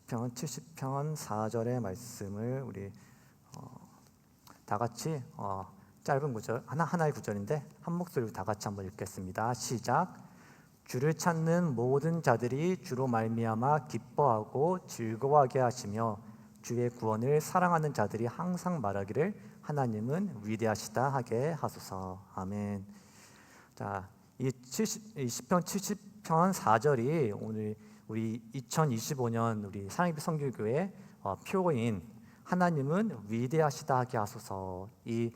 시편 70편 4절의 말씀을 우리 다 같이 짧은 구절 하나의 구절인데 한 목소리로 다 같이 한번 읽겠습니다. 시작. 주를 찾는 모든 자들이 주로 말미암아 기뻐하고 즐거워하게 하시며 주의 구원을 사랑하는 자들이 항상 말하기를 하나님은 위대하시다 하게 하소서. 아멘. 자, 이 시편 70편 4절이 오늘 우리 2025년 우리 사랑의 성교교회 표어인 하나님은 위대하시다 하게 하소서 이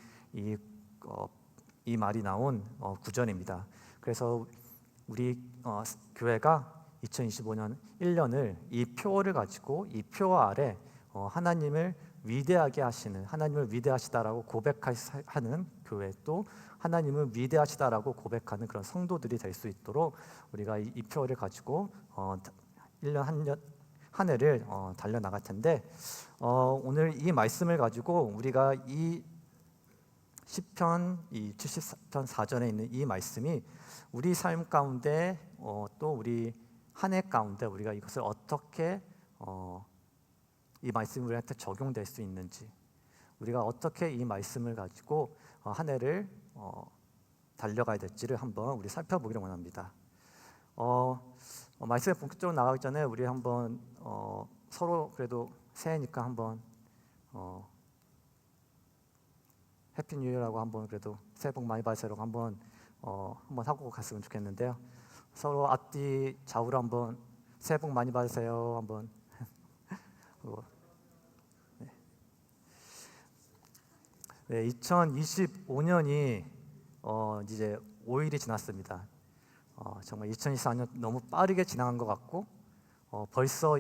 말이 나온 구절입니다. 그래서 우리 교회가 2025년 1년을 이 표어를 가지고 이 표어 아래 하나님을 위대하게 하시는, 하나님을 위대하시다라고 고백하는 교회, 또 하나님은 위대하시다라고 고백하는 그런 성도들이 될 수 있도록 우리가 이 표어를 가지고 1년 한 해를 달려나갈 텐데, 오늘 이 말씀을 가지고 우리가 이 시편 70편 4절에 있는 이 말씀이 우리 삶 가운데 또 우리 한 해 가운데 우리가 이것을 어떻게 이 말씀이 우리한테 적용될 수 있는지, 우리가 어떻게 이 말씀을 가지고 한 해를 달려가야 될지를 한번 우리 살펴보기를 원합니다. 말씀에 본격적으로 나가기 전에 우리 한번 서로 그래도 새해니까 한번 해피 뉴 이어라고 한번 그래도 새해 복 많이 받으세요라고 한번 하고 갔으면 좋겠는데요. 서로 앞뒤 좌우로 한번 새해 복 많이 받으세요 한번. 네, 2025년이 이제 5일이 지났습니다. 정말 2024년 너무 빠르게 지나간 것 같고 벌써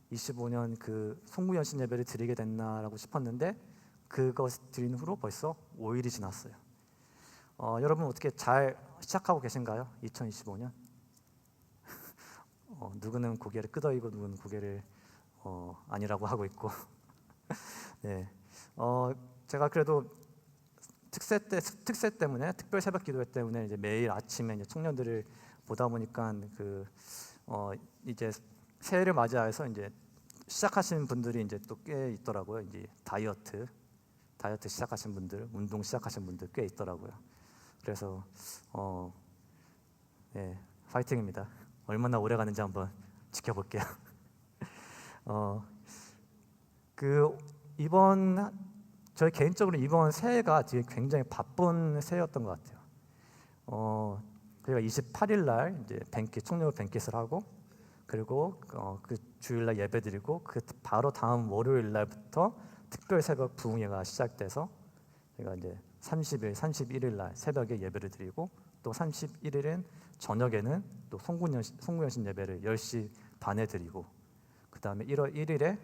2025년 그 송구연신 예배를 드리게 됐나라고 싶었는데 그것 드린 후로 벌써 5일이 지났어요. 여러분 어떻게 잘 시작하고 계신가요? 2025년? 누구는 고개를 끄덕이고 누구는 고개를 아니라고 하고 있고 네, 제가 그래도 특세 때문에 특별 새벽 기도회 때문에 이제 매일 아침에 이제 청년들을 보다 보니까 이제 새해를 맞이해서 이제 시작하시는 분들이 이제 또 꽤 있더라고요. 이제 다이어트 시작하신 분들, 운동 시작하신 분들 꽤 있더라고요. 그래서 네, 파이팅입니다. 얼마나 오래 가는지 한번 지켜볼게요. 저희 개인적으로 이번 새해가 되게 굉장히 바쁜 새해였던 것 같아요. 저희가 28일 날 이제 청년 뱅킷을 하고, 그리고 그 주일날 예배드리고, 그 바로 다음 월요일 날부터 특별 새벽 부흥회가 시작돼서 제가 이제 30일, 31일 날 새벽에 예배를 드리고, 또 31일은 저녁에는 또 송구연신 예배를 10시 반에 드리고, 그 다음에 1월 1일에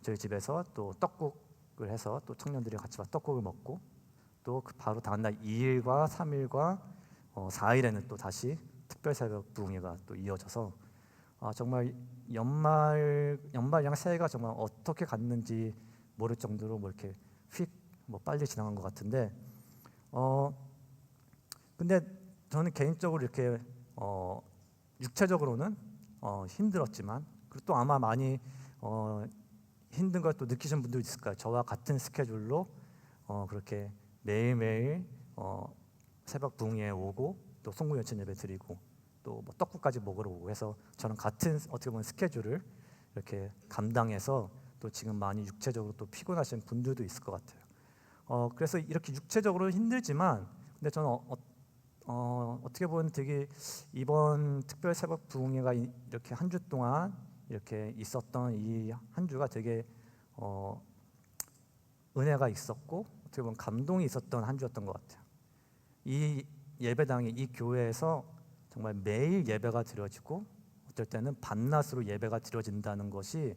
저희 집에서 또 떡국을 해서 또 청년들이 같이 떡국을 먹고, 또 그 바로 다음날 2일과 3일과 4일에는 또 다시 특별 새벽 부흥회가 또 이어져서 정말 연말이랑 새해가 정말 어떻게 갔는지 모를 정도로 뭐 이렇게 빨리 지나간 것 같은데, 근데 저는 개인적으로 이렇게 육체적으로는 힘들었지만, 그리고 또 아마 많이 힘든 걸 또 느끼신 분도 있을 거예요. 저와 같은 스케줄로 그렇게 매일매일 새벽 부흥회에 오고, 또 송구연신 예배 드리고, 또 뭐 떡국까지 먹으러 오고 해서 저는 같은 어떻게 보면 스케줄을 이렇게 감당해서 또 지금 많이 육체적으로 또 피곤하신 분들도 있을 것 같아요. 그래서 이렇게 육체적으로 힘들지만, 근데 저는 어떻게 보면 되게 이번 특별 새벽 부흥회가 이렇게 한 주 동안 이렇게 있었던 이 한 주가 되게 은혜가 있었고, 어떻게 보면 감동이 있었던 한 주였던 것 같아요. 이 예배당이, 이 교회에서 정말 매일 예배가 드려지고, 어떨 때는 밤낮으로 예배가 드려진다는 것이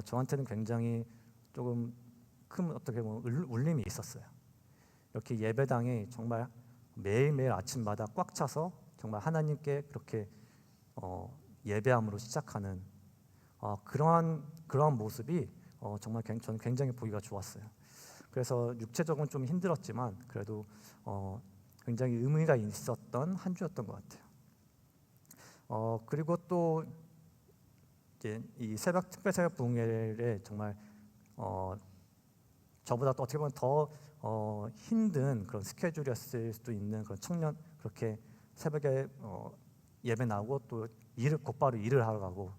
저한테는 굉장히 조금 큰 어떻게 보면 울림이 있었어요. 이렇게 예배당이 정말 매일매일 아침마다 꽉 차서 정말 하나님께 그렇게 예배함으로 시작하는 그러한 모습이 정말 저는 굉장히 보기가 좋았어요. 그래서 육체적으로는 좀 힘들었지만 그래도 굉장히 의미가 있었던 한 주였던 것 같아요. 그리고 또 이제 이 특별 새벽 부흥회를 정말 저보다 또 어떻게 보면 더 힘든 그런 스케줄이었을 수도 있는 그런 청년, 그렇게 새벽에 예배 나오고 또 곧바로 일을 하러 가고,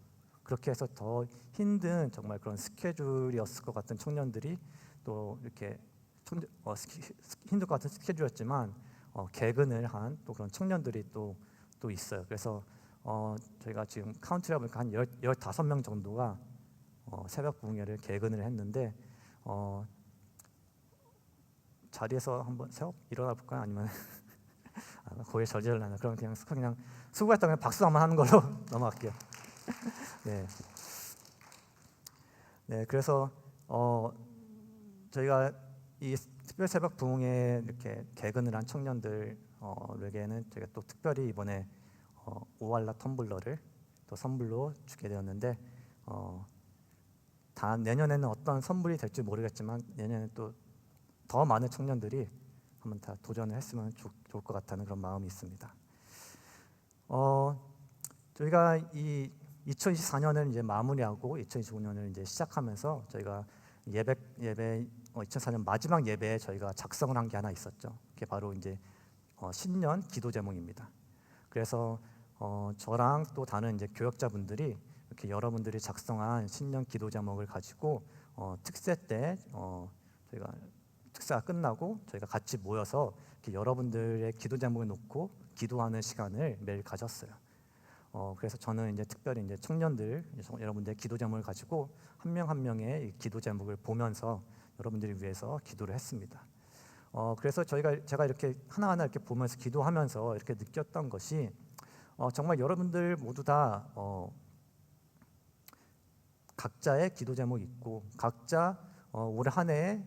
그렇게 해서 더 힘든 정말 그런 스케줄이었을 것 같은 청년들이 또 이렇게 힘들 것 같은 스케줄이었지만 개근을 한 또 그런 청년들이 또 있어요. 그래서 저희가 지금 카운트를 해보니까 한 15명 정도가 새벽 부흥회를 개근을 했는데, 자리에서 한번 일어나 볼까요? 아니면 고개 절절나나? 그럼 그냥 수고했다면 박수 한번 하는 걸로 넘어갈게요. 네. 네, 그래서 저희가 이 특별 새벽 부흥회 이렇게 개근을 한 청년들에게는 저희가 또 특별히 이번에 오알라 텀블러를 또 선물로 주게 되었는데, 내년에는 어떤 선물이 될지 모르겠지만 내년에 또 더 많은 청년들이 한번 다 도전을 했으면 좋을 것 같다는 그런 마음이 있습니다. 저희가 이 2024년을 이제 마무리하고 2025년을 이제 시작하면서 저희가 예배 2004년 마지막 예배에 저희가 작성을 한 게 하나 있었죠. 그게 바로 이제 신년 기도 제목입니다. 그래서 저랑 또 다른 이제 교역자분들이 이렇게 여러분들이 작성한 신년 기도 제목을 가지고 특세 때 저희가 특사가 끝나고 저희가 같이 모여서 이렇게 여러분들의 기도 제목을 놓고 기도하는 시간을 매일 가졌어요. 그래서 저는 이제 특별히 이제 청년들 여러분들의 기도 제목을 가지고 한 명 한 명의 기도 제목을 보면서 여러분들을 위해서 기도를 했습니다. 그래서 제가 이렇게 하나하나 이렇게 보면서 기도하면서 이렇게 느꼈던 것이 정말 여러분들 모두 다 각자의 기도 제목이 있고 각자 올 한 해에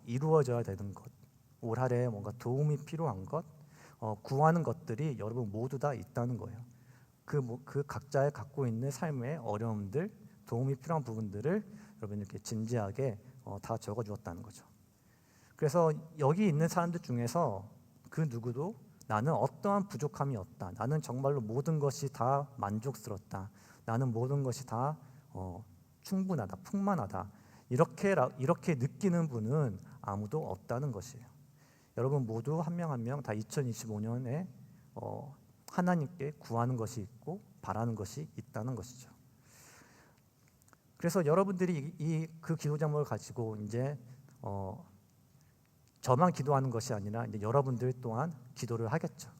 이루어져야 되는 것, 올 한 해에 뭔가 도움이 필요한 것, 구하는 것들이 여러분 모두 다 있다는 거예요. 그 각자의 갖고 있는 삶의 어려움들, 도움이 필요한 부분들을 여러분 이렇게 진지하게 다 적어주었다는 거죠. 그래서 여기 있는 사람들 중에서 그 누구도 나는 어떠한 부족함이 없다, 나는 정말로 모든 것이 다 만족스럽다, 나는 모든 것이 다 충분하다, 풍만하다, 이렇게 느끼는 분은 아무도 없다는 것이에요. 여러분 모두 한 명 한 명 다 2025년에 하나님께 구하는 것이 있고 바라는 것이 있다는 것이죠. 그래서 여러분들이 그 기도 제목을 가지고 이제 저만 기도하는 것이 아니라 이제 여러분들 또한 기도를 하겠죠.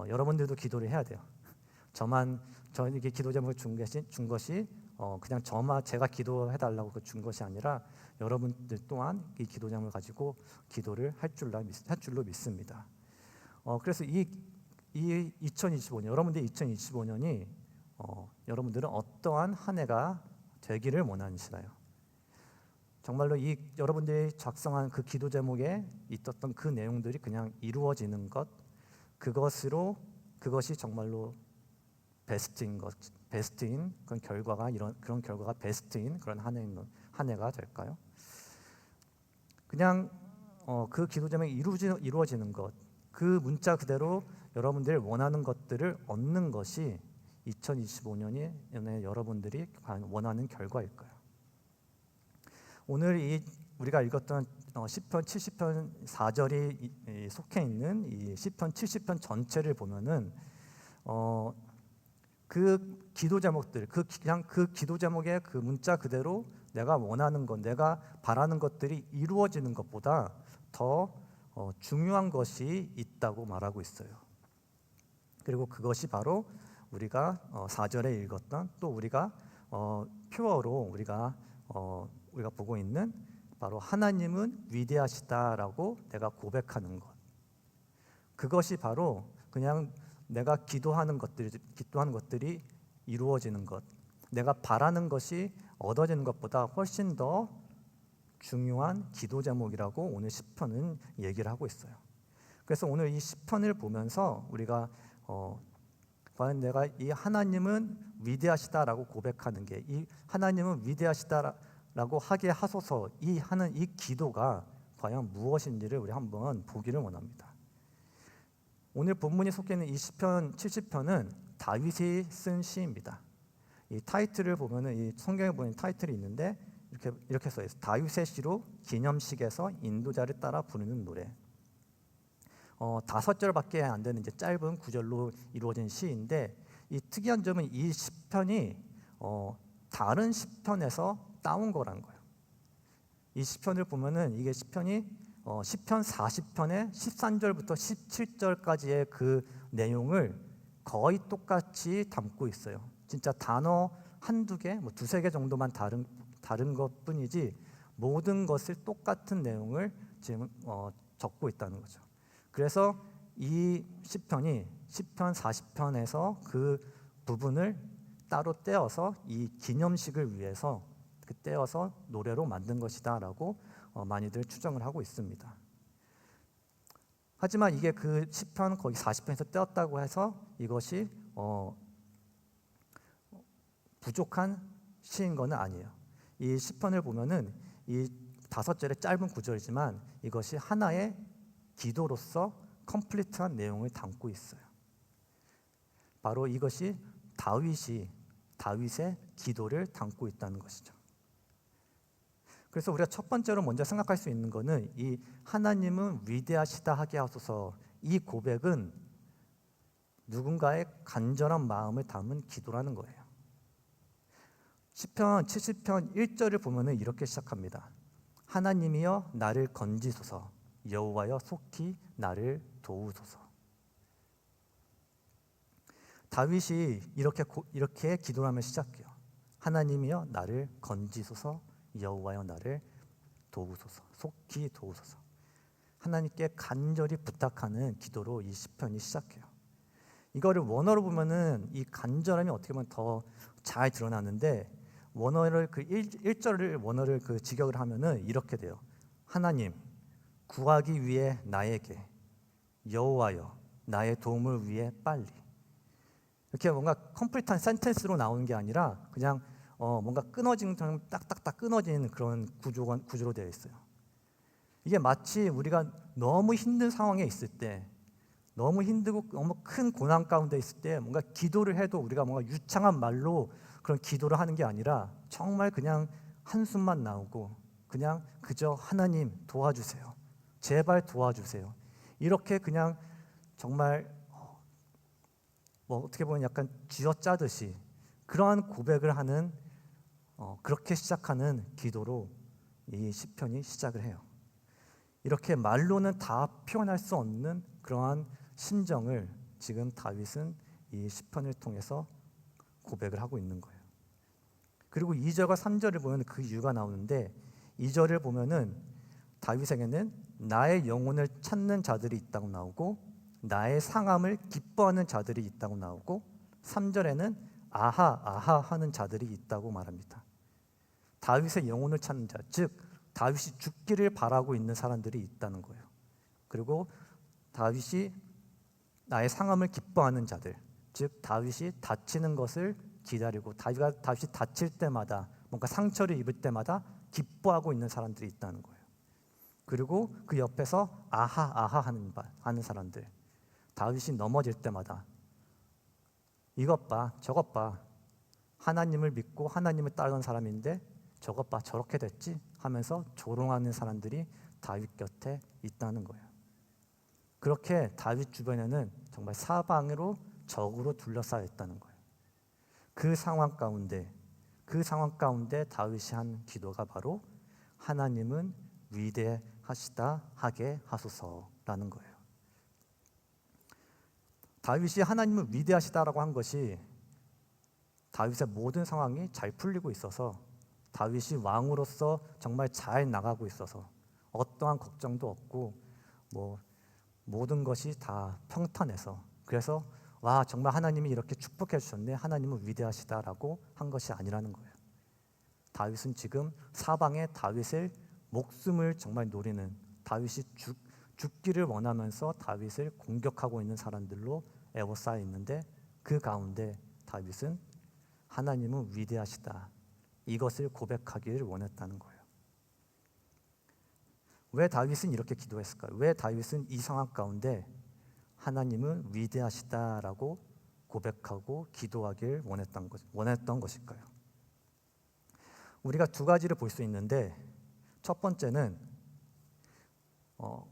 여러분들도 기도를 해야 돼요. 저에게 기도 제목을 준 것이 그냥 제가 기도해 달라고 준 것이 아니라 여러분들 또한 이 기도 제목을 가지고 기도를 할 줄로 믿습니다. 그래서 이 2025년 여러분들 2025년이 여러분들은 어떠한 한 해가 되기를 원하시나요? 정말로 여러분들이 작성한 그 기도 제목에 있었던 그 내용들이 그냥 이루어지는 것, 그것이 정말로 베스트인 그런 결과가 그런 결과가 베스트인 그런 한 해가 될까요? 그냥 그 기도 제목이 이루어지는 것, 그 문자 그대로 여러분들이 원하는 것들을 얻는 것이 2025년에 여러분들이 원하는 결과일까요? 오늘 우리가 읽었던 시편 70편 4절이 속해 있는 이 시편 70편 전체를 보면은 그 기도 제목들, 그냥 그 기도 제목의 그 문자 그대로 내가 원하는 것, 내가 바라는 것들이 이루어지는 것보다 더 중요한 것이 있다고 말하고 있어요. 그리고 그것이 바로 우리가 4절에 읽었던 또 우리가 표어로 우리가 보고 있는 바로 하나님은 위대하시다라고 내가 고백하는 것. 그것이 바로 그냥 내가 기도하는 것들이 이루어지는 것, 내가 바라는 것이 얻어지는 것보다 훨씬 더 중요한 기도 제목이라고 오늘 시편은 얘기를 하고 있어요. 그래서 오늘 이 시편을 보면서 우리가 과연 내가 이 하나님은 위대하시다라고 고백하는 게, 이 하나님은 위대하시다라고 하게 하소서, 하는 이 기도가 과연 무엇인지를 우리 한번 보기를 원합니다. 오늘 본문이 속해 있는 이 시편 70편은 다윗이 쓴 시입니다. 이 타이틀을 보면은 이 성경에 보면 타이틀이 있는데 이렇게 써 있어요. 다윗의 시로 기념식에서 인도자를 따라 부르는 노래. 5절밖에 안 되는 이제 짧은 구절로 이루어진 시인데 이 특이한 점은 이 시편이 다른 시편에서 따온 거라는 거예요. 이 시편을 보면은 이게 시편이 시편 40편의 13절부터 17절까지의 그 내용을 거의 똑같이 담고 있어요. 진짜 단어 한두 개, 뭐 두세 개 정도만 다른 것뿐이지 모든 것을 똑같은 내용을 지금 적고 있다는 거죠. 그래서 이 시편이 시편 40편에서 그 부분을 따로 떼어서 이 기념식을 위해서 떼어서 노래로 만든 것이다라고 많이들 추정을 하고 있습니다. 하지만 이게 그 시편 거기 40편에서 떼었다고 해서 이것이 부족한 시인 것은 아니에요. 이 시편을 보면은 이 5절의 짧은 구절이지만 이것이 하나의 기도로서 컴플리트한 내용을 담고 있어요. 바로 이것이 다윗의 기도를 담고 있다는 것이죠. 그래서 우리가 첫 번째로 먼저 생각할 수 있는 것은 이 하나님은 위대하시다 하게 하소서, 이 고백은 누군가의 간절한 마음을 담은 기도라는 거예요. 시편 70편 1절을 보면은 이렇게 시작합니다. 하나님이여 나를 건지소서, 여호와여 속히 나를 도우소서. 다윗이 이렇게 기도를 하며 시작해요. 하나님이여 나를 건지소서, 여호와여 나를 도우소서, 속히 도우소서. 하나님께 간절히 부탁하는 기도로 이 시편이 시작해요. 이거를 원어로 보면은 이 간절함이 어떻게 보면 더 잘 드러나는데 원어를 그 1절을 원어를 그 직역을 하면은 이렇게 돼요. 하나님 구하기 위해 나에게, 여호와여 나의 도움을 위해 빨리. 이렇게 뭔가 컴플리트한 센텐스로 나오는 게 아니라 그냥 뭔가 끊어진 딱딱딱 끊어진 그런 구조로 되어 있어요. 이게 마치 우리가 너무 힘든 상황에 있을 때, 너무 힘들고 너무 큰 고난 가운데 있을 때 뭔가 기도를 해도 우리가 뭔가 유창한 말로 그런 기도를 하는 게 아니라 정말 그냥 한숨만 나오고 그냥 그저 하나님 도와주세요, 제발 도와주세요, 이렇게 그냥 정말 뭐 어떻게 보면 약간 쥐어짜듯이 그러한 고백을 하는 그렇게 시작하는 기도로 이 시편이 시작을 해요. 이렇게 말로는 다 표현할 수 없는 그러한 심정을 지금 다윗은 이 시편을 통해서 고백을 하고 있는 거예요. 그리고 2절과 3절을 보면 그 이유가 나오는데 2절을 보면은 다윗에게는 나의 영혼을 찾는 자들이 있다고 나오고 나의 상함을 기뻐하는 자들이 있다고 나오고 3절에는 아하 아하 하는 자들이 있다고 말합니다. 다윗의 영혼을 찾는 자, 즉 다윗이 죽기를 바라고 있는 사람들이 있다는 거예요. 그리고 다윗이 나의 상함을 기뻐하는 자들, 즉 다윗이 다치는 것을 기다리고 다윗이 다칠 때마다 뭔가 상처를 입을 때마다 기뻐하고 있는 사람들이 있다는 거예요. 그리고 그 옆에서 아하 아하 하는 사람들, 다윗이 넘어질 때마다 이것 봐 저것 봐, 하나님을 믿고 하나님을 따르는 사람인데 저것 봐 저렇게 됐지 하면서 조롱하는 사람들이 다윗 곁에 있다는 거예요. 그렇게 다윗 주변에는 정말 사방으로 적으로 둘러싸여 있다는 거예요. 그 상황 가운데 다윗이 한 기도가 바로 하나님은 위대하시다 하게 하소서라는 거예요. 다윗이 하나님은 위대하시다라고 한 것이 다윗의 모든 상황이 잘 풀리고 있어서, 다윗이 왕으로서 정말 잘 나가고 있어서 어떠한 걱정도 없고 뭐 모든 것이 다 평탄해서, 그래서 와 정말 하나님이 이렇게 축복해 주셨네, 하나님은 위대하시다라고 한 것이 아니라는 거예요. 다윗은 지금 사방에 다윗의 목숨을 정말 노리는, 다윗이 죽기를 원하면서 다윗을 공격하고 있는 사람들로 에워싸여 있는데, 그 가운데 다윗은 하나님은 위대하시다, 이것을 고백하기를 원했다는 거예요. 왜 다윗은 이렇게 기도했을까요? 왜 다윗은 이 상황 가운데 하나님은 위대하시다라고 고백하고 기도하길 원했던 것일까요? 우리가 두 가지를 볼 수 있는데, 첫 번째는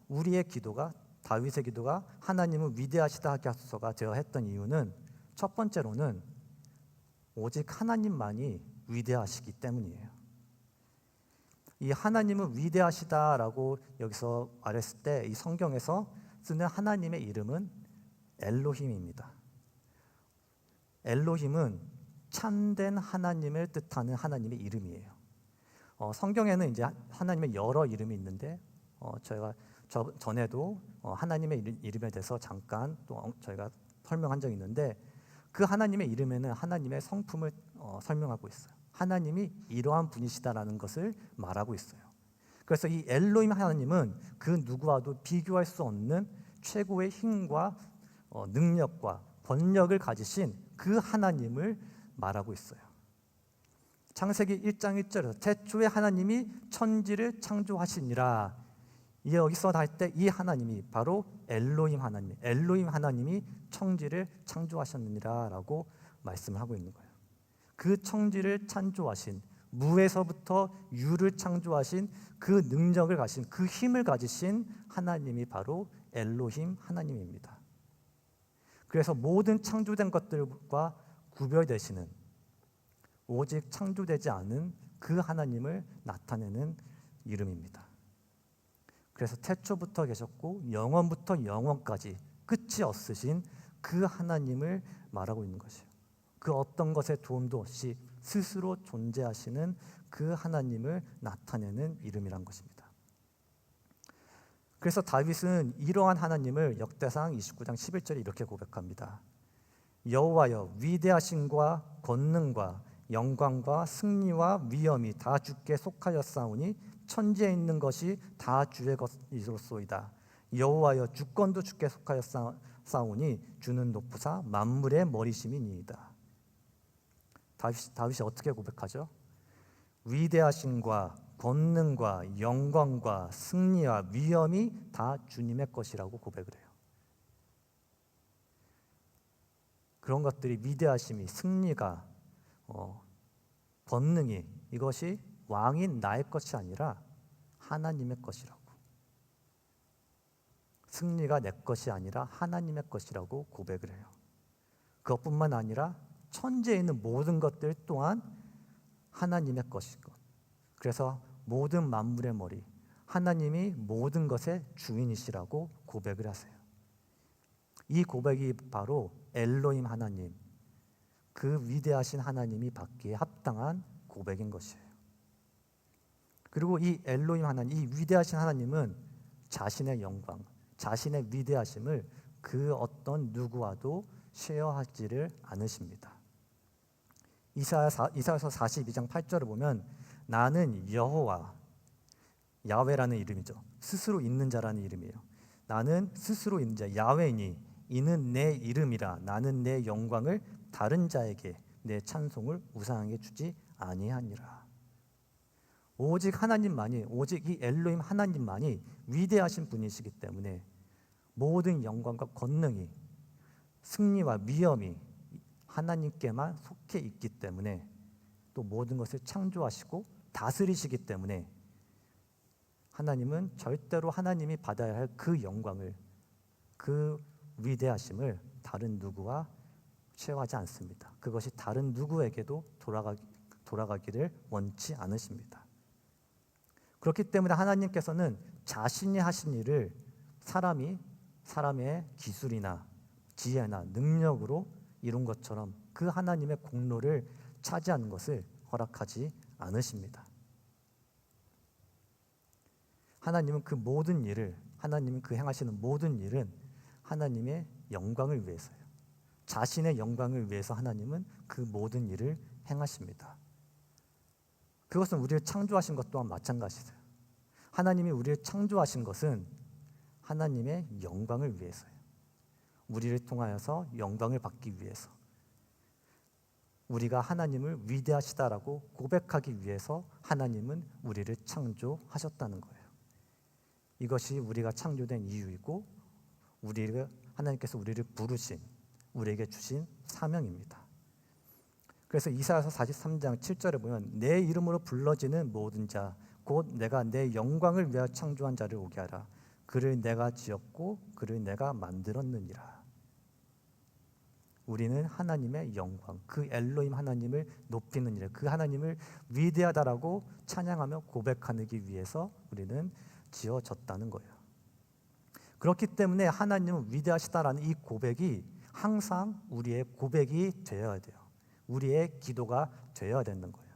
우리의 기도가, 다윗의 기도가 하나님은 위대하시다 하게 하소서가 되어 했던 이유는, 첫 번째로는 오직 하나님만이 위대하시기 때문이에요. 이 하나님은 위대하시다라고 여기서 말했을 때 이 성경에서 쓰는 하나님의 이름은 엘로힘입니다. 엘로힘은 참된 하나님을 뜻하는 하나님의 이름이에요. 성경에는 이제 하나님의 여러 이름이 있는데 저희가 전에도 하나님의 이름에 대해서 잠깐 또 저희가 설명한 적이 있는데, 그 하나님의 이름에는 하나님의 성품을 설명하고 있어요. 하나님이 이러한 분이시다라는 것을 말하고 있어요. 그래서 이 엘로힘 하나님은 그 누구와도 비교할 수 없는 최고의 힘과 능력과 권력을 가지신 그 하나님을 말하고 있어요. 창세기 1장 1절에서 태초에 하나님이 천지를 창조하시니라. 여기서 할 때 이 하나님이 바로 엘로힘 하나님이 천지를 창조하셨느니라 라고 말씀을 하고 있는 거예요. 그 천지를 창조하신, 무에서부터 유를 창조하신 그 능력을 가진, 그 힘을 가지신 하나님이 바로 엘로힘 하나님입니다. 그래서 모든 창조된 것들과 구별되시는, 오직 창조되지 않은 그 하나님을 나타내는 이름입니다. 그래서 태초부터 계셨고 영원부터 영원까지 끝이 없으신 그 하나님을 말하고 있는 것이에요. 그 어떤 것에 도움도 없이 스스로 존재하시는 그 하나님을 나타내는 이름이란 것입니다. 그래서 다윗은 이러한 하나님을 역대상 29장 11절에 이렇게 고백합니다. 여호와여, 위대하심과 권능과 영광과 승리와 위엄이 다 주께 속하였사오니 천지에 있는 것이 다 주의 것이로소이다. 여호와여, 주권도 주께 속하였사오니 주는 높으사 만물의 머리심이니이다. 다윗이 어떻게 고백하죠? 위대하심과 권능과 영광과 승리와 위엄이 다 주님의 것이라고 고백을 해요. 그런 것들이, 위대하심이, 승리가, 권능이, 이것이 왕인 나의 것이 아니라 하나님의 것이라고. 승리가 내 것이 아니라 하나님의 것이라고 고백을 해요. 그것뿐만 아니라 천지에 있는 모든 것들 또한 하나님의 것이고, 그래서 모든 만물의 머리, 하나님이 모든 것의 주인이시라고 고백을 하세요. 이 고백이 바로 엘로힘 하나님, 그 위대하신 하나님이 받기에 합당한 고백인 것이에요. 그리고 이 엘로힘 하나님, 이 위대하신 하나님은 자신의 영광, 자신의 위대하심을 그 어떤 누구와도 쉐어하지를 않으십니다. 이사야서 42장 8절을 보면 나는 여호와, 야훼라는 이름이죠. 스스로 있는 자라는 이름이에요. 나는 스스로 있는 자, 야훼니 이는 내 이름이라. 나는 내 영광을 다른 자에게, 내 찬송을 우상에게 주지 아니하니라. 오직 하나님만이, 오직 이 엘로힘 하나님만이 위대하신 분이시기 때문에 모든 영광과 권능이, 승리와 위엄이 하나님께만 속해 있기 때문에, 또 모든 것을 창조하시고 다스리시기 때문에 하나님은 절대로 하나님이 받아야 할 그 영광을, 그 위대하심을 다른 누구와 쉐어하지 않습니다. 그것이 다른 누구에게도 돌아가기를 원치 않으십니다. 그렇기 때문에 하나님께서는 자신이 하신 일을 사람의 기술이나 지혜나 능력으로 이룬 것처럼 그 하나님의 공로를 차지하는 것을 허락하지 않으십니다. 하나님은 그 모든 일을, 하나님은 그 행하시는 모든 일은 하나님의 영광을 위해서요. 자신의 영광을 위해서 하나님은 그 모든 일을 행하십니다. 그것은 우리를 창조하신 것 또한 마찬가지세요. 하나님이 우리를 창조하신 것은 하나님의 영광을 위해서요. 우리를 통하여서 영광을 받기 위해서, 우리가 하나님을 위대하시다라고 고백하기 위해서 하나님은 우리를 창조하셨다는 거예요. 이것이 우리가 창조된 이유이고, 하나님께서 우리를 부르신, 우리에게 주신 사명입니다. 그래서 이사야서 43장 7절에 보면 내 이름으로 불러지는 모든 자 곧 내가 내 영광을 위하여 창조한 자를 오게 하라. 그를 내가 지었고 그를 내가 만들었느니라. 우리는 하나님의 영광, 그 엘로힘 하나님을 높이는 일, 그 하나님을 위대하다라고 찬양하며 고백하기 위해서 우리는 지어졌다는 거예요. 그렇기 때문에 하나님은 위대하시다라는 이 고백이 항상 우리의 고백이 되어야 돼요. 우리의 기도가 되어야 되는 거예요.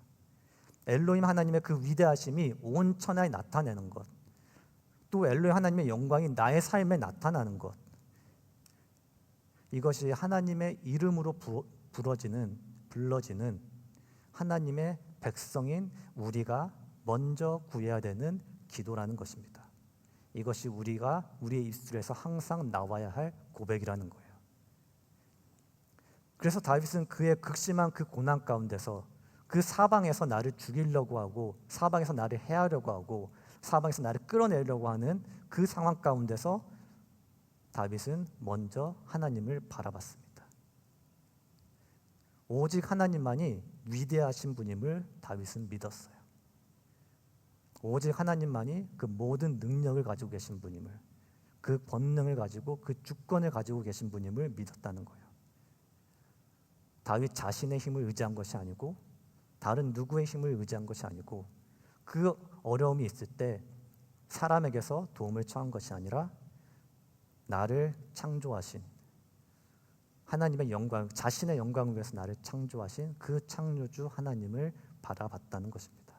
엘로힘 하나님의 그 위대하심이 온 천하에 나타내는 것, 또 엘로힘 하나님의 영광이 나의 삶에 나타나는 것, 이것이 하나님의 이름으로 불러지는 하나님의 백성인 우리가 먼저 구해야 되는 기도라는 것입니다. 이것이 우리의 입술에서 항상 나와야 할 고백이라는 거예요. 그래서 다윗은 그의 극심한 그 고난 가운데서 그 사방에서 나를 죽이려고 하고 사방에서 나를 해하려고 하고 사방에서 나를 끌어내려고 하는 그 상황 가운데서 다윗은 먼저 하나님을 바라봤습니다. 오직 하나님만이 위대하신 분임을 다윗은 믿었어요. 오직 하나님만이 그 모든 능력을 가지고 계신 분임을, 그 권능을 가지고 그 주권을 가지고 계신 분임을 믿었다는 거예요. 다윗 자신의 힘을 의지한 것이 아니고 다른 누구의 힘을 의지한 것이 아니고 그 어려움이 있을 때 사람에게서 도움을 청한 것이 아니라 나를 창조하신 하나님의 영광, 자신의 영광을 위해서 나를 창조하신 그 창조주 하나님을 바라봤다는 것입니다.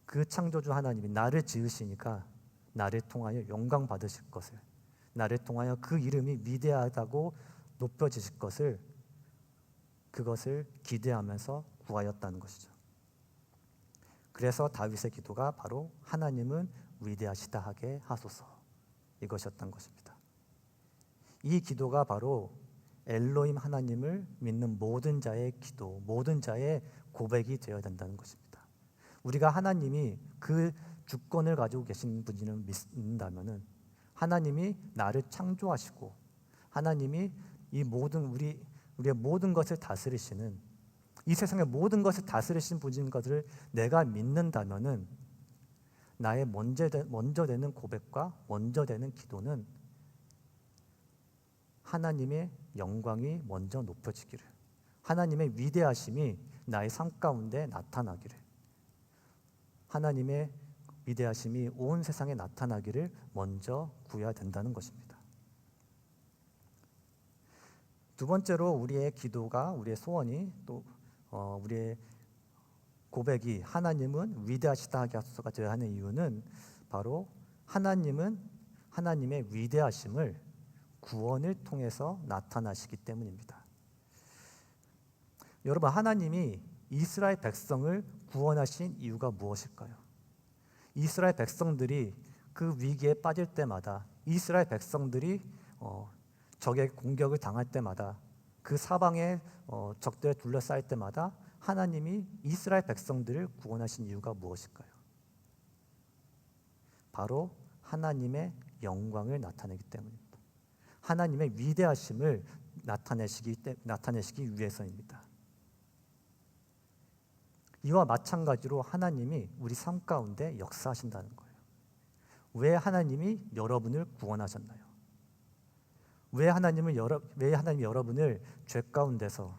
그 창조주 하나님이 나를 지으시니까 나를 통하여 영광 받으실 것을, 나를 통하여 그 이름이 위대하다고 높여지실 것을, 그것을 기대하면서 구하였다는 것이죠. 그래서 다윗의 기도가 바로 하나님은 위대하시다 하게 하소서, 이것이었던 것입니다. 이 기도가 바로 엘로힘 하나님을 믿는 모든 자의 기도, 모든 자의 고백이 되어야 된다는 것입니다. 우리가 하나님이 그 주권을 가지고 계신 분을 믿는다면은 하나님이 나를 창조하시고 하나님이 이 모든 우리의 모든 것을 다스리시는, 이 세상의 모든 것을 다스리신 분인 것을 내가 믿는다면은 나의 먼저 되는 고백과 먼저 되는 기도는 하나님의 영광이 먼저 높여지기를, 하나님의 위대하심이 나의 삶 가운데 나타나기를, 하나님의 위대하심이 온 세상에 나타나기를 먼저 구해야 된다는 것입니다. 두 번째로 우리의 기도가, 우리의 소원이, 또 우리의 고백이 하나님은 위대하시다 하게 하소서가 되어야 하는 이유는 바로 하나님은 하나님의 위대하심을 구원을 통해서 나타나시기 때문입니다. 여러분, 하나님이 이스라엘 백성을 구원하신 이유가 무엇일까요? 이스라엘 백성들이 그 위기에 빠질 때마다, 이스라엘 백성들이 적의 공격을 당할 때마다, 그 사방에 적들에 둘러싸일 때마다 하나님이 이스라엘 백성들을 구원하신 이유가 무엇일까요? 바로 하나님의 영광을 나타내기 때문입니다. 하나님의 위대하심을 나타내시기 위해서입니다. 이와 마찬가지로 하나님이 우리 삶 가운데 역사하신다는 거예요. 왜 하나님이 여러분을 구원하셨나요? 왜 하나님이 여러분을 죄 가운데서,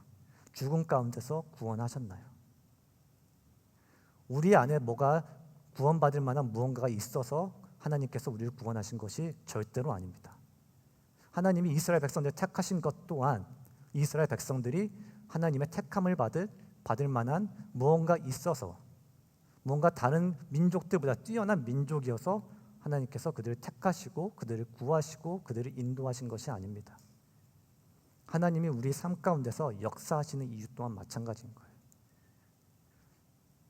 죽음 가운데서 구원하셨나요? 우리 안에 뭐가 구원받을 만한 무언가가 있어서 하나님께서 우리를 구원하신 것이 절대로 아닙니다. 하나님이 이스라엘 백성들을 택하신 것 또한 이스라엘 백성들이 하나님의 택함을 받을 만한 무언가 있어서, 무언가 다른 민족들보다 뛰어난 민족이어서 하나님께서 그들을 택하시고 그들을 구하시고 그들을 인도하신 것이 아닙니다. 하나님이 우리 삶 가운데서 역사하시는 이유 또한 마찬가지인 거예요.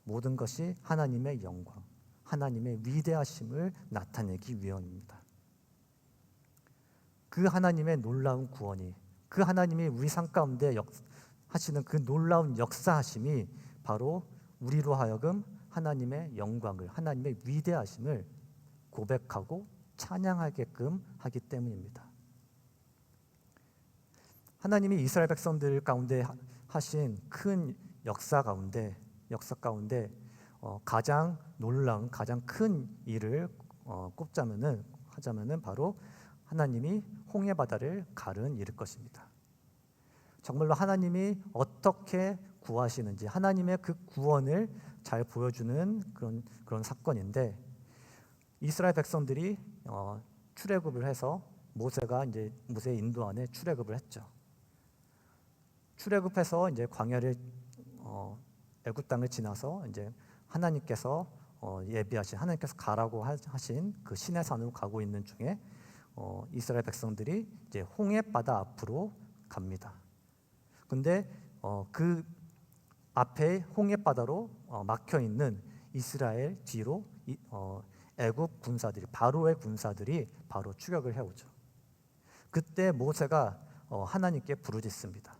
모든 것이 하나님의 영광, 하나님의 위대하심을 나타내기 위함입니다. 그 하나님의 놀라운 구원이, 그 하나님이 우리 삶 가운데 하시는 그 놀라운 역사하심이 바로 우리로 하여금 하나님의 영광을, 하나님의 위대하심을 고백하고 찬양하게끔 하기 때문입니다. 하나님이 이스라엘 백성들 가운데 하신 큰 역사 가운데 가장 놀라운 가장 큰 일을 하자면은 바로 하나님이 홍해 바다를 가른 일일 것입니다. 정말로 하나님이 어떻게 구하시는지 하나님의 그 구원을 잘 보여주는 그런 사건인데, 이스라엘 백성들이 출애굽을 해서 모세의 인도 안에 출애굽을 했죠. 출애굽해서 이제 광야를 애굽 땅을 지나서 이제 하나님께서 하나님께서 가라고 하신 그 시내 산으로 가고 있는 중에 이스라엘 백성들이 이제 홍해 바다 앞으로 갑니다. 근데 그 앞에 홍해 바다로 막혀 있는 이스라엘 뒤로 애굽 군사들이, 바로의 군사들이 바로 추격을 해오죠. 그때 모세가 하나님께 부르짖습니다.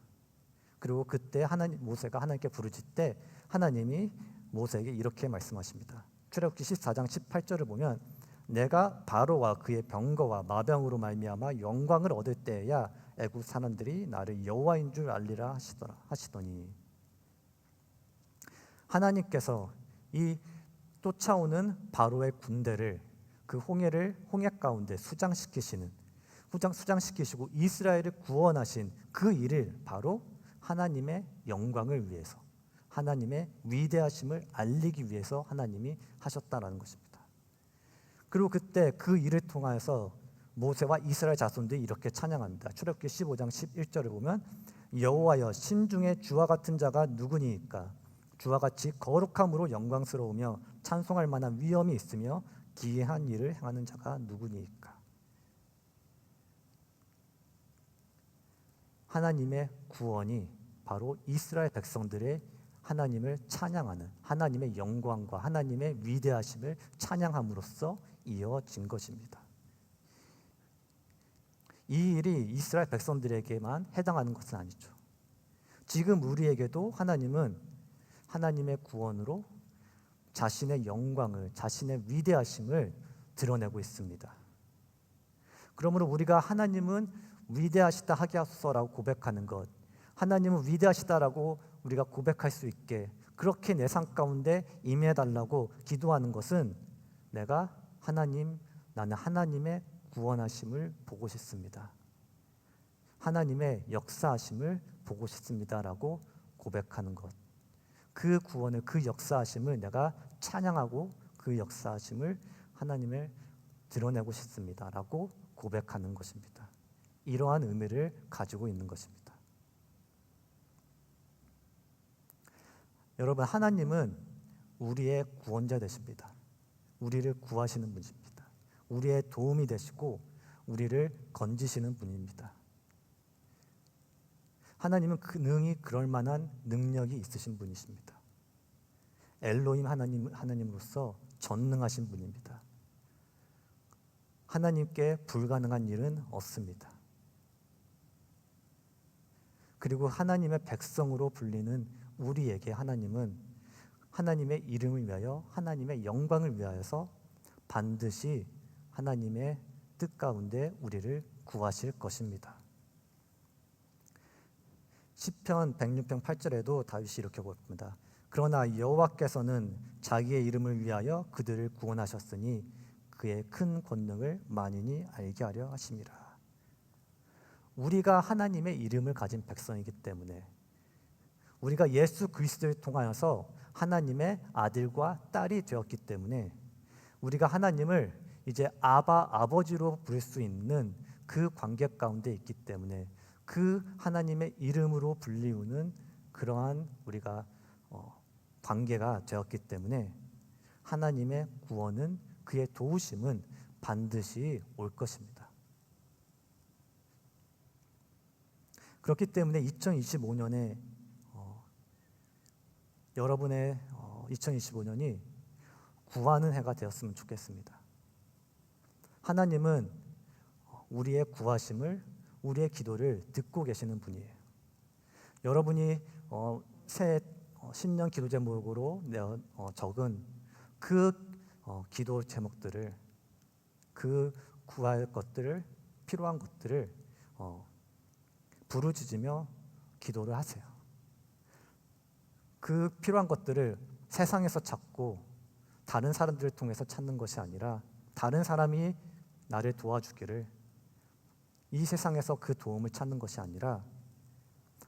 그리고 그때 모세가 하나님께 부르짖을 때 하나님이 모세에게 이렇게 말씀하십니다. 출애굽기 14장 18절을 보면 내가 바로와 그의 병거와 마병으로 말미암아 영광을 얻을 때에야 애굽 사람들이 나를 여호와인 줄 알리라 하시더니, 하나님께서 이 쫓아오는 바로의 군대를 그 홍해 가운데 수장시키시고 이스라엘을 구원하신 그 일을 바로 하나님의 영광을 위해서, 하나님의 위대하심을 알리기 위해서 하나님이 하셨다라는 것입니다. 그리고 그때 그 일을 통하여서 모세와 이스라엘 자손들이 이렇게 찬양합니다. 출애굽기 15장 11절을 보면 여호와여 심중에 주와 같은 자가 누구니이까? 주와 같이 거룩함으로 영광스러우며 찬송할 만한 위엄이 있으며 기이한 일을 행하는 자가 누구니이까? 하나님의 구원이 바로 이스라엘 백성들의 하나님을 찬양하는, 하나님의 영광과 하나님의 위대하심을 찬양함으로써 이어진 것입니다. 이 일이 이스라엘 백성들에게만 해당하는 것은 아니죠. 지금 우리에게도 하나님은 하나님의 구원으로 자신의 영광을, 자신의 위대하심을 드러내고 있습니다. 그러므로 우리가 하나님은 위대하시다 하게 하소서라고 고백하는 것, 하나님은 위대하시다라고 우리가 고백할 수 있게 그렇게 내 삶 가운데 임해달라고 기도하는 것은 나는 하나님의 구원하심을 보고 싶습니다. 하나님의 역사하심을 보고 싶습니다라고 고백하는 것. 그 구원을, 그 역사하심을 내가 찬양하고 그 역사하심을 하나님을 드러내고 싶습니다라고 고백하는 것입니다. 이러한 의미를 가지고 있는 것입니다. 여러분, 하나님은 우리의 구원자 되십니다. 우리를 구하시는 분이십니다. 우리의 도움이 되시고 우리를 건지시는 분입니다. 하나님은 능히 그럴 만한 능력이 있으신 분이십니다. 엘로힘 하나님으로서 전능하신 분입니다. 하나님께 불가능한 일은 없습니다. 그리고 하나님의 백성으로 불리는 우리에게 하나님은 하나님의 이름을 위하여, 하나님의 영광을 위하여서 반드시 하나님의 뜻 가운데 우리를 구하실 것입니다. 시편 106편 8절에도 다윗이 이렇게 고백합니다. 그러나 여호와께서는 자기의 이름을 위하여 그들을 구원하셨으니 그의 큰 권능을 만인이 알게 하려 하심이라. 우리가 하나님의 이름을 가진 백성이기 때문에, 우리가 예수 그리스도를 통하여서 하나님의 아들과 딸이 되었기 때문에 우리가 하나님을 이제 아버지로 부를 수 있는 그 관계 가운데 있기 때문에, 그 하나님의 이름으로 불리우는 그러한 우리가 관계가 되었기 때문에 하나님의 구원은, 그의 도우심은 반드시 올 것입니다. 그렇기 때문에 2025년에 여러분의 2025년이 구하는 해가 되었으면 좋겠습니다. 하나님은 우리의 구하심을, 우리의 기도를 듣고 계시는 분이에요. 여러분이 새 신년 기도 제목으로 적은 그 기도 제목들을, 그 구할 것들을, 필요한 것들을 부르짖으며 기도를 하세요. 그 필요한 것들을 세상에서 찾고 다른 사람들을 통해서 찾는 것이 아니라 다른 사람이 나를 도와주기를, 이 세상에서 그 도움을 찾는 것이 아니라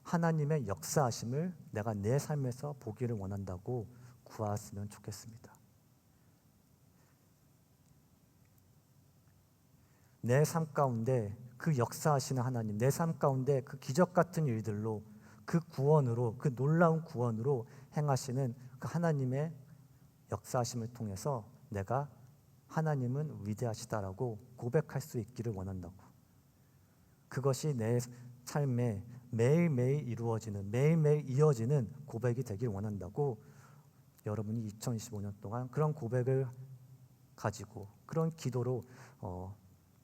하나님의 역사하심을 내가 내 삶에서 보기를 원한다고 구하였으면 좋겠습니다. 내 삶 가운데 그 역사하시는 하나님, 내 삶 가운데 그 기적 같은 일들로, 그 구원으로, 그 놀라운 구원으로 행하시는 그 하나님의 역사하심을 통해서 내가 하나님은 위대하시다라고 고백할 수 있기를 원한다고. 그것이 내 삶에 매일매일 이루어지는, 매일매일 이어지는 고백이 되길 원한다고, 여러분이 2025년 동안 그런 고백을 가지고 그런 기도로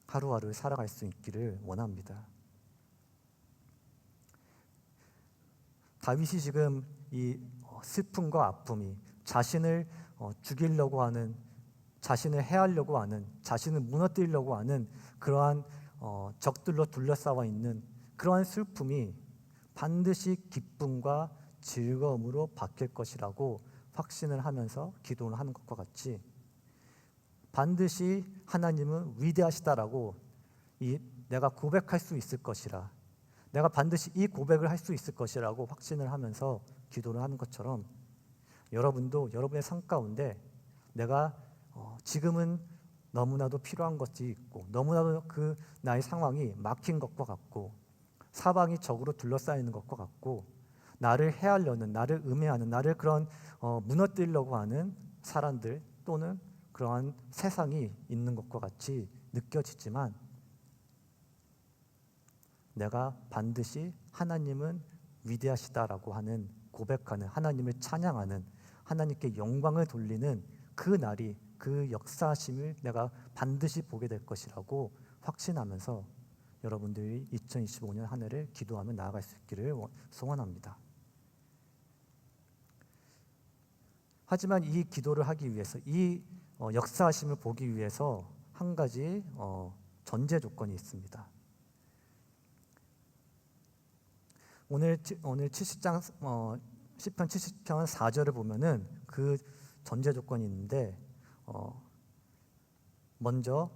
하루하루 살아갈 수 있기를 원합니다. 다윗이 지금 이 슬픔과 아픔이 자신을 죽이려고 하는, 자신을 해하려고 하는, 자신을 무너뜨리려고 하는 그러한 적들로 둘러싸여 있는 그러한 슬픔이 반드시 기쁨과 즐거움으로 바뀔 것이라고 확신을 하면서 기도를 하는 것과 같이, 반드시 하나님은 위대하시다라고 내가 고백할 수 있을 것이라, 내가 반드시 이 고백을 할 수 있을 것이라고 확신을 하면서 기도를 하는 것처럼, 여러분도 여러분의 삶 가운데 내가 지금은 너무나도 필요한 것이 있고, 너무나도 그 나의 상황이 막힌 것과 같고, 사방이 적으로 둘러싸이는 것과 같고, 나를 해하려는, 나를 음해하는, 나를 그런 무너뜨리려고 하는 사람들 또는 그러한 세상이 있는 것과 같이 느껴지지만, 내가 반드시 하나님은 위대하시다라고 하는 고백하는, 하나님을 찬양하는, 하나님께 영광을 돌리는 그 날이, 그 역사하심을 내가 반드시 보게 될 것이라고 확신하면서 여러분들이 2025년 한 해를 기도하며 나아갈 수 있기를 소원합니다. 하지만 이 기도를 하기 위해서, 이 역사하심을 보기 위해서 한 가지 전제 조건이 있습니다. 오늘 70장 시편 70편 4절을 보면은 그 전제 조건이 있는데, 먼저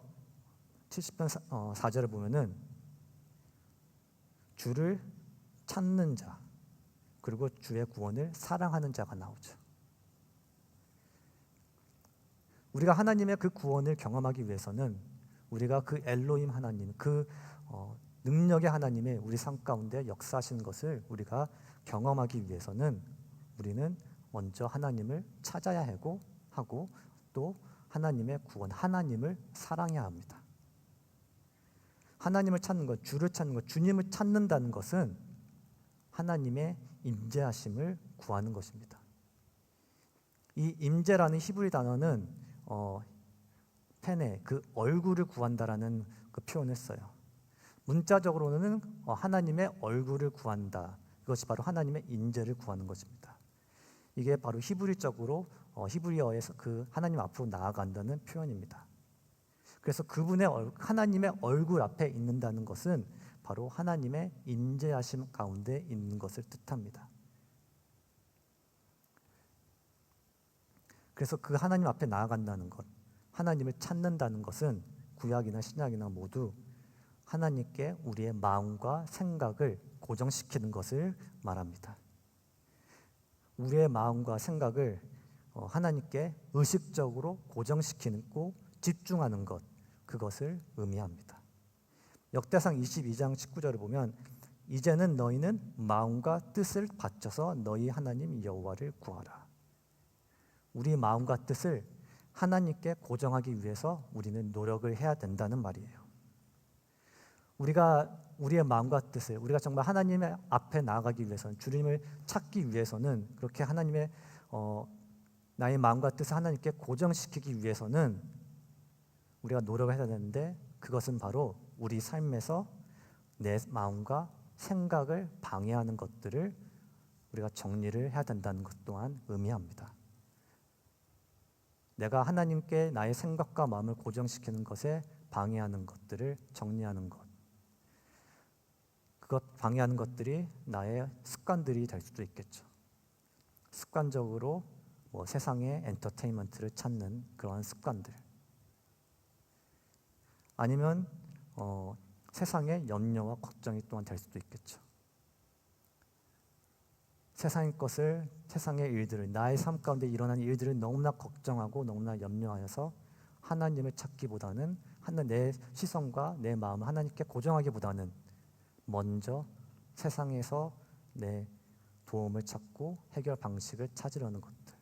70편 4절을 보면은 주를 찾는 자, 그리고 주의 구원을 사랑하는 자가 나오죠. 우리가 하나님의 그 구원을 경험하기 위해서는, 우리가 그 엘로힘 하나님, 그 능력의 하나님의 우리 삶 가운데 역사하시는 것을 우리가 경험하기 위해서는 우리는 먼저 하나님을 찾아야 하고 또 하나님의 구원, 하나님을 사랑해야 합니다. 하나님을 찾는 것, 주를 찾는 것, 주님을 찾는다는 것은 하나님의 임재하심을 구하는 것입니다. 이 임재라는 히브리 단어는 페네, 그 얼굴을 구한다라는 그 표현을 써요. 문자적으로는 하나님의 얼굴을 구한다. 이것이 바로 하나님의 임재를 구하는 것입니다. 이게 바로 히브리적으로 히브리어에서 그 하나님 앞으로 나아간다는 표현입니다. 그래서 그분의 하나님의 얼굴 앞에 있는다는 것은 바로 하나님의 임재하심 가운데 있는 것을 뜻합니다. 그래서 그 하나님 앞에 나아간다는 것, 하나님을 찾는다는 것은 구약이나 신약이나 모두 하나님께 우리의 마음과 생각을 고정시키는 것을 말합니다. 우리의 마음과 생각을 하나님께 의식적으로 고정시키고 집중하는 것, 그것을 의미합니다. 역대상 22장 19절을 보면, 이제는 너희는 마음과 뜻을 바쳐서 너희 하나님 여호와를 구하라. 우리 마음과 뜻을 하나님께 고정하기 위해서 우리는 노력을 해야 된다는 말이에요. 우리가 우리의 마음과 뜻을, 우리가 정말 하나님의 앞에 나아가기 위해서는, 주님을 찾기 위해서는, 그렇게 하나님의 나의 마음과 뜻을 하나님께 고정시키기 위해서는 우리가 노력을 해야 되는데, 그것은 바로 우리 삶에서 내 마음과 생각을 방해하는 것들을 우리가 정리를 해야 된다는 것 또한 의미합니다. 내가 하나님께 나의 생각과 마음을 고정시키는 것에 방해하는 것들을 정리하는 것, 그것 방해하는 것들이 나의 습관들이 될 수도 있겠죠. 습관적으로 세상의 엔터테인먼트를 찾는 그러한 습관들, 아니면 세상의 염려와 걱정이 또한 될 수도 있겠죠. 세상의 것을, 세상의 일들을, 나의 삶 가운데 일어나는 일들을 너무나 걱정하고 너무나 염려하여서 하나님을 찾기보다는 내 시선과 내 마음을 하나님께 고정하기보다는 먼저 세상에서 내 도움을 찾고 해결 방식을 찾으려는 것들.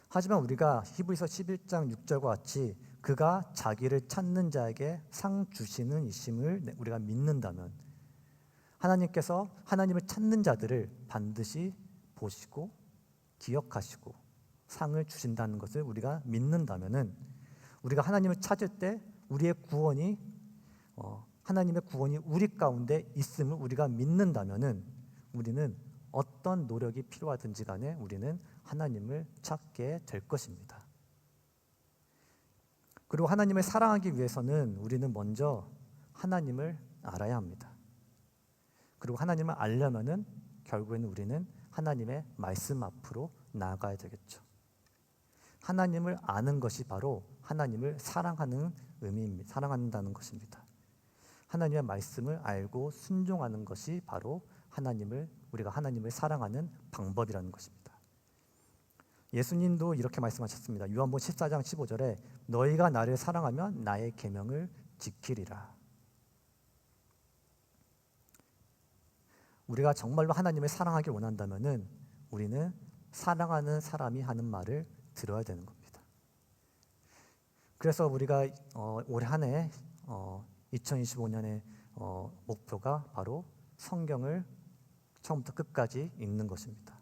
하지만 우리가 히브리서 11장 6절과 같이 그가 자기를 찾는 자에게 상 주시는 이심을 우리가 믿는다면, 하나님께서 하나님을 찾는 자들을 반드시 보시고 기억하시고 상을 주신다는 것을 우리가 믿는다면은, 우리가 하나님을 찾을 때 우리의 구원이 하나님의 구원이 우리 가운데 있음을 우리가 믿는다면은, 우리는 어떤 노력이 필요하든지 간에 우리는 하나님을 찾게 될 것입니다. 그리고 하나님을 사랑하기 위해서는 우리는 먼저 하나님을 알아야 합니다. 그리고 하나님을 알려면은 결국에는 우리는 하나님의 말씀 앞으로 나아가야 되겠죠. 하나님을 아는 것이 바로 하나님을 사랑하는 의미입니다. 사랑한다는 것입니다. 하나님의 말씀을 알고 순종하는 것이 바로 우리가 하나님을 사랑하는 방법이라는 것입니다. 예수님도 이렇게 말씀하셨습니다. 요한복음 14장 15절에 너희가 나를 사랑하면 나의 계명을 지키리라. 우리가 정말로 하나님을 사랑하길 원한다면은 우리는 사랑하는 사람이 하는 말을 들어야 되는 겁니다. 그래서 우리가 올해 한 해 2025년의 목표가 바로 성경을 처음부터 끝까지 읽는 것입니다.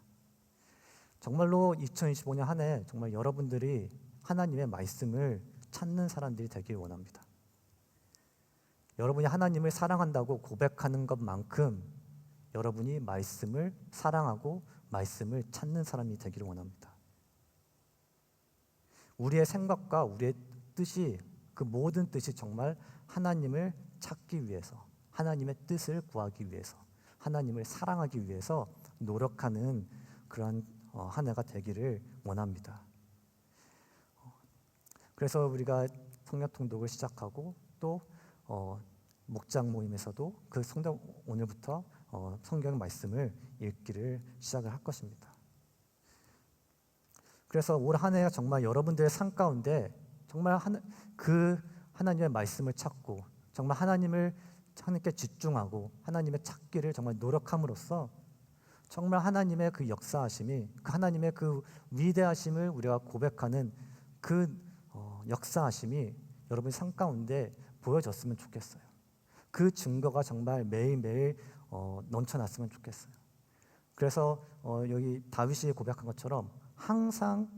정말로 2025년 한 해 정말 여러분들이 하나님의 말씀을 찾는 사람들이 되길 원합니다. 여러분이 하나님을 사랑한다고 고백하는 것만큼 여러분이 말씀을 사랑하고 말씀을 찾는 사람이 되기를 원합니다. 우리의 생각과 우리의 뜻이, 그 모든 뜻이 정말 하나님을 찾기 위해서, 하나님의 뜻을 구하기 위해서, 하나님을 사랑하기 위해서 노력하는 그런 한 해가 되기를 원합니다. 그래서 우리가 성경 통독을 시작하고 또 목장 모임에서도 그 성경 오늘부터 성경 말씀을 읽기를 시작을 할 것입니다. 그래서 올 한 해가 정말 여러분들의 삶 가운데 정말 하나님의 말씀을 찾고 정말 하나님께 집중하고 하나님의 찾기를 정말 노력함으로써 정말 하나님의 그 역사하심이, 하나님의 그 위대하심을 우리가 고백하는 그 역사하심이 여러분 삶 가운데 보여졌으면 좋겠어요. 그 증거가 정말 매일매일 넘쳐났으면 좋겠어요. 그래서 여기 다윗이 고백한 것처럼 항상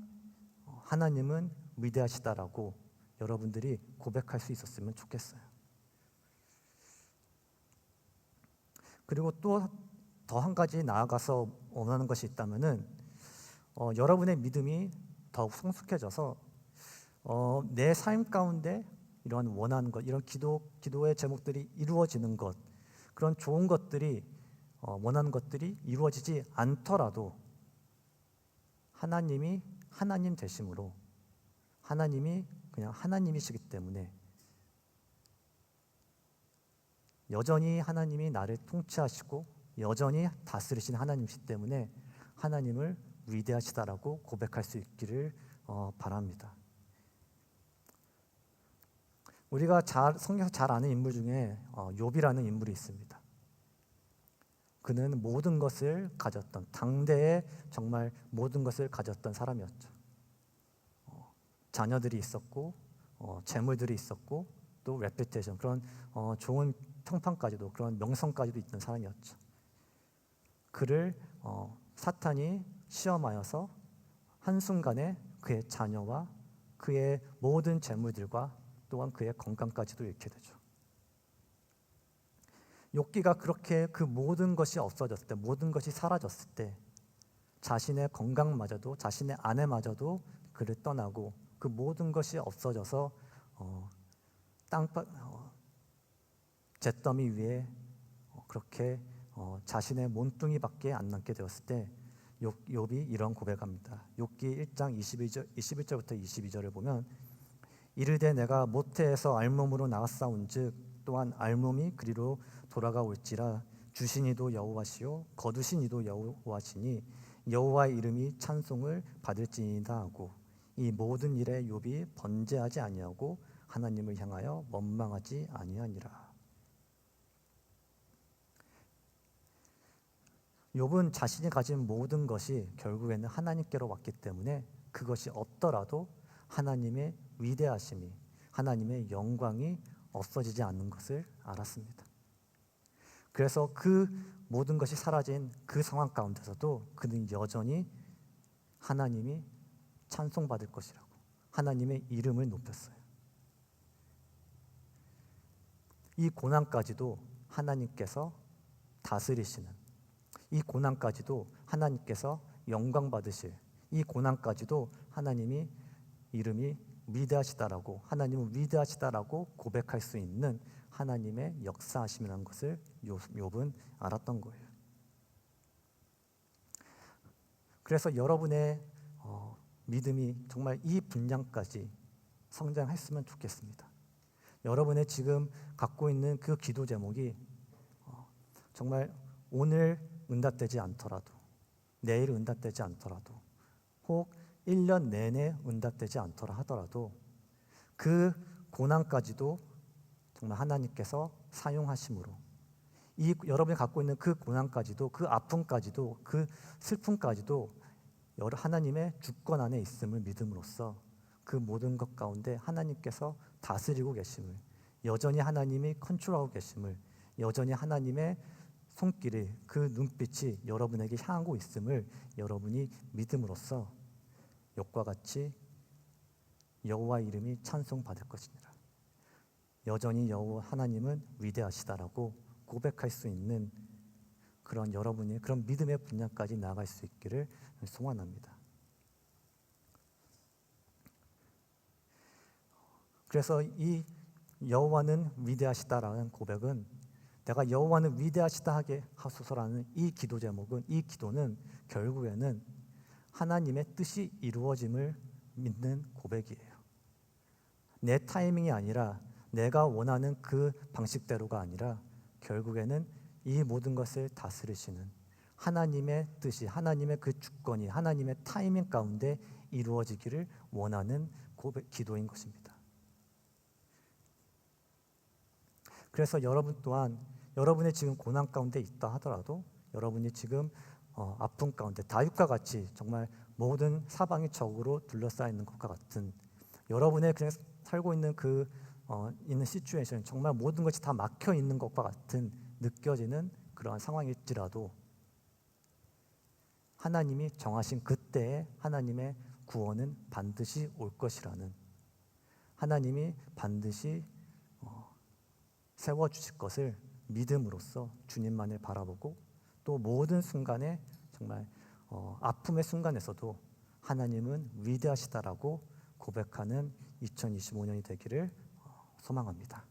하나님은 위대하시다라고 여러분들이 고백할 수 있었으면 좋겠어요. 그리고 또 더 한 가지 나아가서 원하는 것이 있다면은 여러분의 믿음이 더욱 성숙해져서 내 삶 가운데 이런 원하는 것, 이런 기도의 제목들이 이루어지는 것, 그런 좋은 것들이 원하는 것들이 이루어지지 않더라도 하나님이 하나님 되심으로, 하나님이 그냥 하나님이시기 때문에 여전히 하나님이 나를 통치하시고 여전히 다스리시는 하나님이시기 때문에 하나님을 위대하시다라고 고백할 수 있기를 바랍니다. 우리가 성경에서 잘 아는 인물 중에 욥이라는 인물이 있습니다. 그는 모든 것을 가졌던, 당대에 정말 모든 것을 가졌던 사람이었죠. 자녀들이 있었고 재물들이 있었고 또 레퓨테이션, 그런 좋은 평판까지도, 그런 명성까지도 있던 사람이었죠. 그를 사탄이 시험하여서 한순간에 그의 자녀와 그의 모든 재물들과 또한 그의 건강까지도 잃게 되죠. 욥기가 그렇게 그 모든 것이 없어졌을 때, 모든 것이 사라졌을 때 자신의 건강마저도, 자신의 아내마저도 그를 떠나고 그 모든 것이 없어져서 잿더미 위에 그렇게 자신의 몸뚱이밖에 안 남게 되었을 때 욥이 이런 고백합니다. 욥기 1장 21절부터 22절을 보면 이르되 내가 모태에서 알몸으로 나왔사온즉 또한 알몸이 그리로 돌아가올지라 주신 이도 여호와시요 거두신 이도 여호와시니 여호와의 이름이 찬송을 받을지니이다 하고 이 모든 일에 욥이 번제하지 아니하고 하나님을 향하여 원망하지 아니하니라. 욥은 자신이 가진 모든 것이 결국에는 하나님께로 왔기 때문에 그것이 없더라도 하나님의 위대하심이, 하나님의 영광이 없어지지 않는 것을 알았습니다. 그래서 그 모든 것이 사라진 그 상황 가운데서도 그는 여전히 하나님이 찬송받을 것이라고 하나님의 이름을 높였어요. 이 고난까지도 하나님께서 다스리시는, 이 고난까지도 하나님께서 영광 받으실, 이 고난까지도 하나님이 이름이 위대하시다라고, 하나님은 위대하시다라고 고백할 수 있는 하나님의 역사하심이라는 것을 욥은 알았던 거예요. 그래서 여러분의 믿음이 정말 이 분량까지 성장했으면 좋겠습니다. 여러분의 지금 갖고 있는 그 기도 제목이 정말 오늘 응답되지 않더라도, 내일 응답되지 않더라도, 혹 1년 내내 응답되지 않더라 하더라도 그 고난까지도 정말 하나님께서 사용하심으로 이 여러분이 갖고 있는 그 고난까지도, 그 아픔까지도, 그 슬픔까지도 하나님의 주권 안에 있음을 믿음으로써 그 모든 것 가운데 하나님께서 다스리고 계심을, 여전히 하나님이 컨트롤하고 계심을, 여전히 하나님의 손길이, 그 눈빛이 여러분에게 향하고 있음을 여러분이 믿음으로써 욥과 같이 여호와 이름이 찬송받을 것이니라. 여전히 여호와 하나님은 위대하시다라고 고백할 수 있는 그런 여러분이 그런 믿음의 분야까지 나아갈 수 있기를 소원합니다. 그래서 이 여호와는 위대하시다라는 고백은, 내가 여호와는 위대하시다 하게 하소서라는 이 기도 제목은, 이 기도는 결국에는 하나님의 뜻이 이루어짐을 믿는 고백이에요. 내 타이밍이 아니라, 내가 원하는 그 방식대로가 아니라 결국에는 이 모든 것을 다스리시는 하나님의 뜻이, 하나님의 그 주권이 하나님의 타이밍 가운데 이루어지기를 원하는 기도인 것입니다. 그래서 여러분 또한 여러분의 지금 고난 가운데 있다 하더라도, 여러분이 지금 아픔 가운데 다윗과 같이 정말 모든 사방이 적으로 둘러싸여 있는 것과 같은, 여러분의 그냥 살고 있는 그 있는 시츄에이션, 정말 모든 것이 다 막혀 있는 것과 같은 느껴지는 그러한 상황일지라도 하나님이 정하신 그때에 하나님의 구원은 반드시 올 것이라는, 하나님이 반드시 세워주실 것을 믿음으로써 주님만을 바라보고, 또 모든 순간에 정말 아픔의 순간에서도 하나님은 위대하시다라고 고백하는 2025년이 되기를 소망합니다.